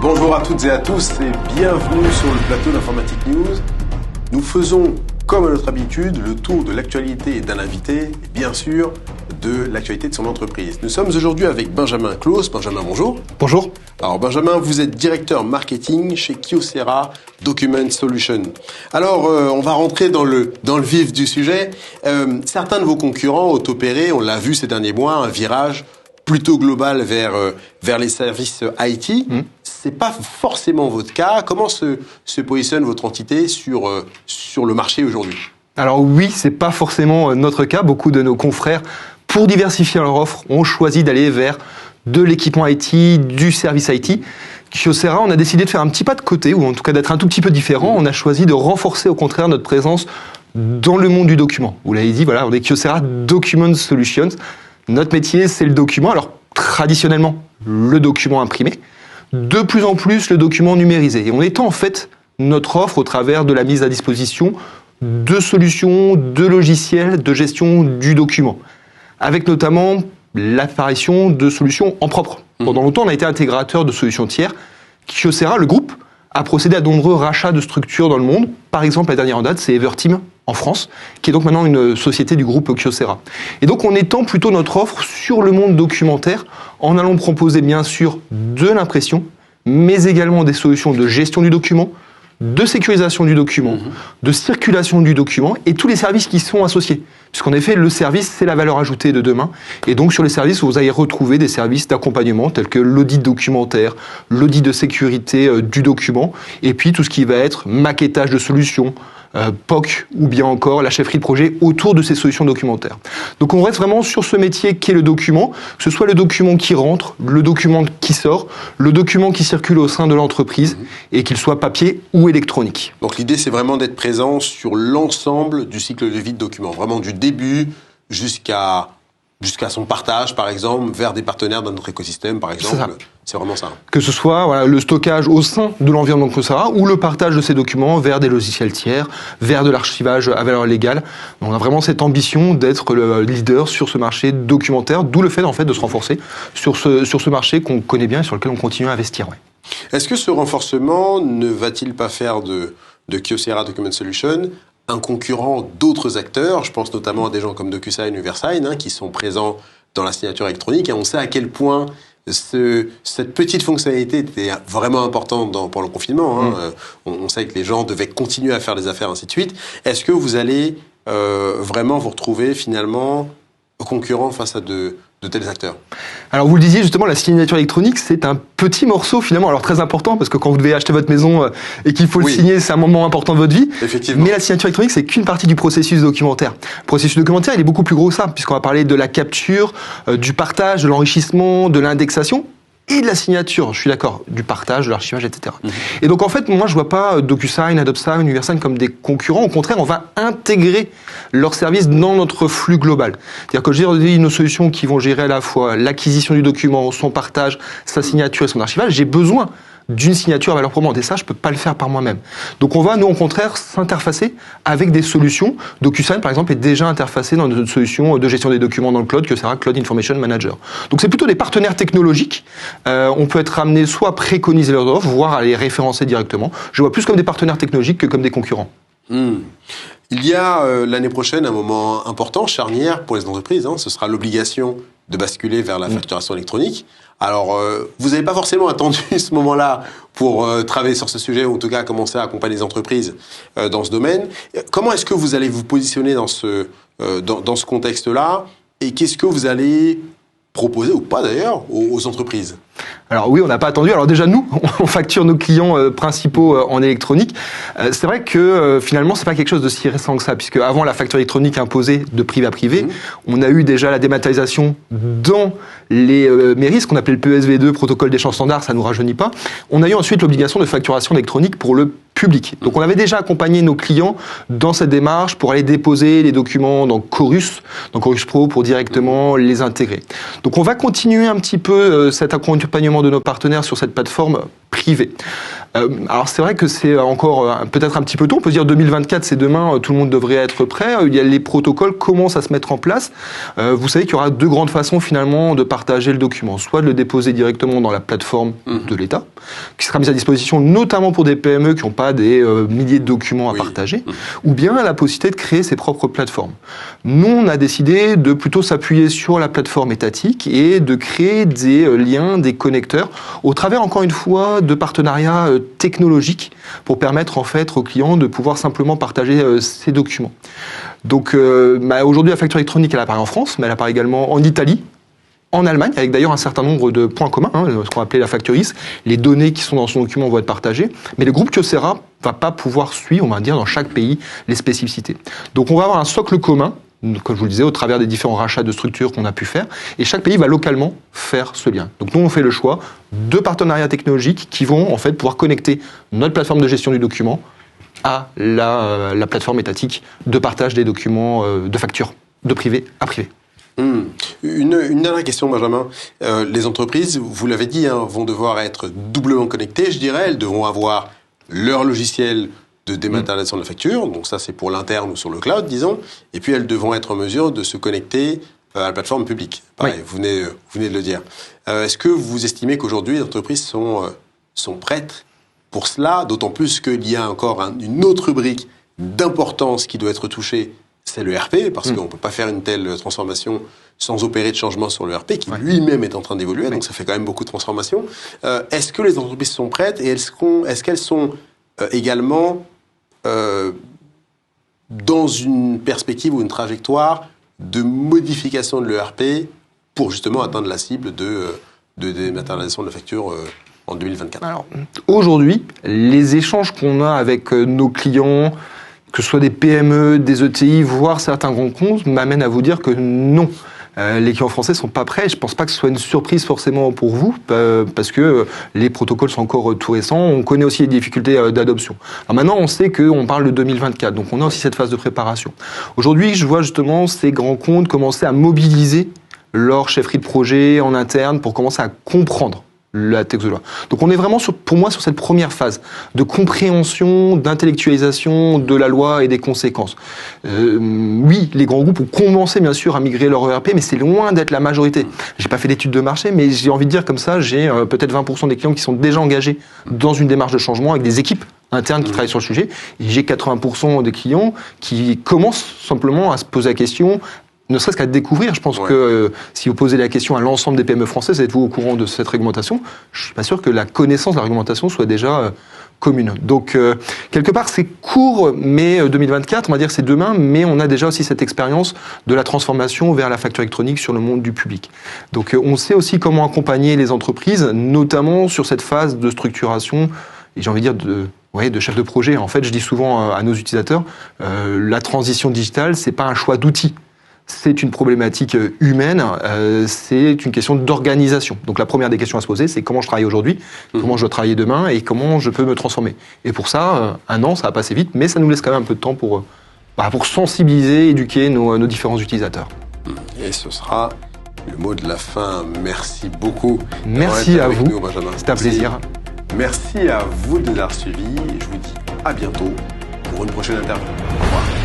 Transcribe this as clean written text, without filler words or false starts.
Bonjour à toutes et à tous et bienvenue sur le plateau d'Informatique News. Nous faisons, comme à notre habitude, le tour de l'actualité d'un invité et bien sûr de l'actualité de son entreprise. Nous sommes aujourd'hui avec Benjamin Claus. Benjamin, bonjour. Bonjour. Alors Benjamin, vous êtes directeur marketing chez Kyocera Document Solutions. Alors on va rentrer dans le vif du sujet. Certains de vos concurrents ont opéré, on l'a vu ces derniers mois, un virage plutôt global vers les services IT. C'est pas forcément votre cas. Comment se positionne votre entité sur le marché aujourd'hui? Alors oui, c'est pas forcément notre cas. Beaucoup de nos confrères, pour diversifier leur offre, ont choisi d'aller vers de l'équipement IT, du service IT. Kyocera, on a décidé de faire un petit pas de côté, ou en tout cas d'être un tout petit peu différent. On a choisi de renforcer au contraire notre présence dans le monde du document. Vous l'avez dit, voilà, on est Kyocera Document Solutions. Notre métier, c'est le document. Alors, traditionnellement, le document imprimé. De plus en plus, le document numérisé. Et on étend en fait notre offre au travers de la mise à disposition de solutions, de logiciels de gestion du document. Avec notamment l'apparition de solutions en propre. Pendant longtemps, on a été intégrateur de solutions tiers. Kyocera, le groupe, a procédé à de nombreux rachats de structures dans le monde. Par exemple, la dernière en date, c'est Everteam en France, qui est donc maintenant une société du groupe Kyocera. Et donc, on étend plutôt notre offre sur le monde documentaire en allant proposer bien sûr de l'impression, mais également des solutions de gestion du document, de sécurisation du document, de circulation du document et tous les services qui sont associés. Puisqu'en effet, le service, c'est la valeur ajoutée de demain. Et donc, sur les services, vous allez retrouver des services d'accompagnement tels que l'audit documentaire, l'audit de sécurité du document, et puis tout ce qui va être maquettage de solutions, POC, ou bien encore la chefferie de projet autour de ces solutions documentaires. Donc, on reste vraiment sur ce métier qui est le document, que ce soit le document qui rentre, le document qui sort, le document qui circule au sein de l'entreprise, et qu'il soit papier ou électronique. Donc l'idée, c'est vraiment d'être présent sur l'ensemble du cycle de vie de document, vraiment du début jusqu'à son partage, par exemple, vers des partenaires dans notre écosystème, par exemple. C'est vraiment ça. Que ce soit le stockage au sein de l'environnement Kyocera ou le partage de ces documents vers des logiciels tiers, vers de l'archivage à valeur légale. On a vraiment cette ambition d'être le leader sur ce marché documentaire, d'où le fait en fait de se renforcer sur ce marché qu'on connaît bien et sur lequel on continue à investir. Ouais. Est-ce que ce renforcement ne va-t-il pas faire de Kyocera Document Solutions un concurrent d'autres acteurs? Je pense notamment à des gens comme DocuSign ou VeriSign qui sont présents dans la signature électronique. Et on sait à quel point cette petite fonctionnalité était vraiment importante pendant le confinement. On sait que les gens devaient continuer à faire des affaires, ainsi de suite. Est-ce que vous allez vraiment vous retrouver finalement concurrent face à de tels acteurs? Alors vous le disiez justement, la signature électronique, c'est un petit morceau finalement, alors très important, parce que quand vous devez acheter votre maison et qu'il faut le signer, c'est un moment important de votre vie. Effectivement. Mais la signature électronique, c'est qu'une partie du processus documentaire. Le processus documentaire, il est beaucoup plus gros que ça, puisqu'on va parler de la capture, du partage, de l'enrichissement, de l'indexation, et de la signature, je suis d'accord, du partage, de l'archivage, etc. Et donc en fait, moi je vois pas DocuSign, AdopSign, VeriSign comme des concurrents. Au contraire, on va intégrer leurs services dans notre flux global. C'est-à-dire que j'ai nos solutions qui vont gérer à la fois l'acquisition du document, son partage, sa signature et son archivage. J'ai besoin d'une signature à valeur probante. Et ça, je peux pas le faire par moi-même. Donc on va, nous, au contraire, s'interfacer avec des solutions. DocuSign, par exemple, est déjà interfacé dans notre solution de gestion des documents dans le cloud, que sera Cloud Information Manager. Donc c'est plutôt des partenaires technologiques. On peut être amené soit à préconiser leurs offres, voire à les référencer directement. Je vois plus comme des partenaires technologiques que comme des concurrents. Il y a l'année prochaine un moment important, charnière pour les entreprises. Ce sera l'obligation de basculer vers la facturation électronique. Alors, vous n'avez pas forcément attendu ce moment-là pour travailler sur ce sujet, ou en tout cas commencer à accompagner les entreprises dans ce domaine. Comment est-ce que vous allez vous positionner dans ce contexte-là, et qu'est-ce que vous allez proposer, ou pas d'ailleurs, aux entreprises? Alors oui, on n'a pas attendu. Alors déjà, nous, on facture nos clients principaux en électronique. C'est vrai que finalement, c'est pas quelque chose de si récent que ça, puisque avant la facture électronique imposée de privé à privé, on a eu déjà la dématérialisation dans les mairies, ce qu'on appelait le PESV2, protocole d'échange standard, ça nous rajeunit pas. On a eu ensuite l'obligation de facturation électronique pour le public. Donc on avait déjà accompagné nos clients dans cette démarche pour aller déposer les documents dans Chorus Pro, pour directement les intégrer. Donc on va continuer un petit peu cet accompagnement de nos partenaires sur cette plateforme privée. Alors c'est vrai que c'est encore peut-être un petit peu tôt, on peut dire 2024 c'est demain, tout le monde devrait être prêt, les protocoles commencent à se mettre en place. Vous savez qu'il y aura deux grandes façons finalement de partager le document, soit de le déposer directement dans la plateforme de l'État, qui sera mise à disposition notamment pour des PME qui n'ont pas des milliers de documents à partager, ou bien la possibilité de créer ses propres plateformes. Nous on a décidé de plutôt s'appuyer sur la plateforme étatique et de créer des liens, des connecteurs, au travers encore une fois de partenariats technologique pour permettre en fait aux clients de pouvoir simplement partager ces documents. Donc aujourd'hui la facture électronique elle apparaît en France, mais elle apparaît également en Italie, en Allemagne, avec d'ailleurs un certain nombre de points communs, ce qu'on appelait la factoris. Les données qui sont dans son document vont être partagées, mais le groupe Kyocera va pas pouvoir suivre, on va dire, dans chaque pays les spécificités. Donc on va avoir un socle commun, comme je vous le disais, au travers des différents rachats de structures qu'on a pu faire, et chaque pays va localement faire ce lien. Donc nous, on fait le choix de partenariats technologiques qui vont en fait pouvoir connecter notre plateforme de gestion du document à la plateforme étatique de partage des documents de facture de privé à privé. Une dernière question, Benjamin. Les entreprises, vous l'avez dit, vont devoir être doublement connectées, je dirais. Elles devront avoir leur logiciel de dématérialisation de la facture, donc ça c'est pour l'interne ou sur le cloud, disons, et puis elles devront être en mesure de se connecter à la plateforme publique. Pareil, vous venez de le dire. Est-ce que vous estimez qu'aujourd'hui les entreprises sont prêtes pour cela, d'autant plus qu'il y a encore une autre brique d'importance qui doit être touchée, c'est le RP, parce qu'on ne peut pas faire une telle transformation sans opérer de changement sur le RP, qui lui-même est en train d'évoluer, donc ça fait quand même beaucoup de transformations. Est-ce que les entreprises sont prêtes et est-ce qu'elles sont également dans une perspective ou une trajectoire de modification de l'ERP pour justement atteindre la cible de dématérialisation de la facture en 2024 ? Alors, aujourd'hui, les échanges qu'on a avec nos clients, que ce soit des PME, des ETI, voire certains grands comptes, m'amènent à vous dire que non. Les clients français sont pas prêts. Je pense pas que ce soit une surprise forcément pour vous, parce que les protocoles sont encore tout récents. On connaît aussi les difficultés d'adoption. Alors maintenant, on sait qu'on parle de 2024, donc on a aussi cette phase de préparation. Aujourd'hui, je vois justement ces grands comptes commencer à mobiliser leur chefferie de projet en interne pour commencer à comprendre la texte de loi. Donc on est vraiment pour moi sur cette première phase de compréhension, d'intellectualisation de la loi et des conséquences. Oui, les grands groupes ont commencé bien sûr à migrer leur ERP, mais c'est loin d'être la majorité. J'ai pas fait d'études de marché, mais j'ai envie de dire comme ça, j'ai peut-être 20% des clients qui sont déjà engagés dans une démarche de changement avec des équipes internes qui travaillent sur le sujet. Et j'ai 80% des clients qui commencent simplement à se poser la question, ne serait-ce qu'à découvrir. Je pense que si vous posez la question à l'ensemble des PME françaises, êtes-vous au courant de cette réglementation ? Je ne suis pas sûr que la connaissance de la réglementation soit déjà commune. Donc, quelque part, c'est court, mais 2024, on va dire c'est demain, mais on a déjà aussi cette expérience de la transformation vers la facture électronique sur le monde du public. Donc, on sait aussi comment accompagner les entreprises, notamment sur cette phase de structuration, et j'ai envie de dire de chef de projet. En fait, je dis souvent à nos utilisateurs, la transition digitale, c'est pas un choix d'outils. C'est une problématique humaine, c'est une question d'organisation. Donc la première des questions à se poser, c'est comment je travaille aujourd'hui, comment je dois travailler demain et comment je peux me transformer. Et pour ça, 1 an, ça va passer vite, mais ça nous laisse quand même un peu de temps pour sensibiliser, éduquer nos différents utilisateurs. Et ce sera le mot de la fin. Merci beaucoup. Merci à vous, c'est un plaisir. Merci à vous de l'avoir suivi et je vous dis à bientôt pour une prochaine interview. Au revoir.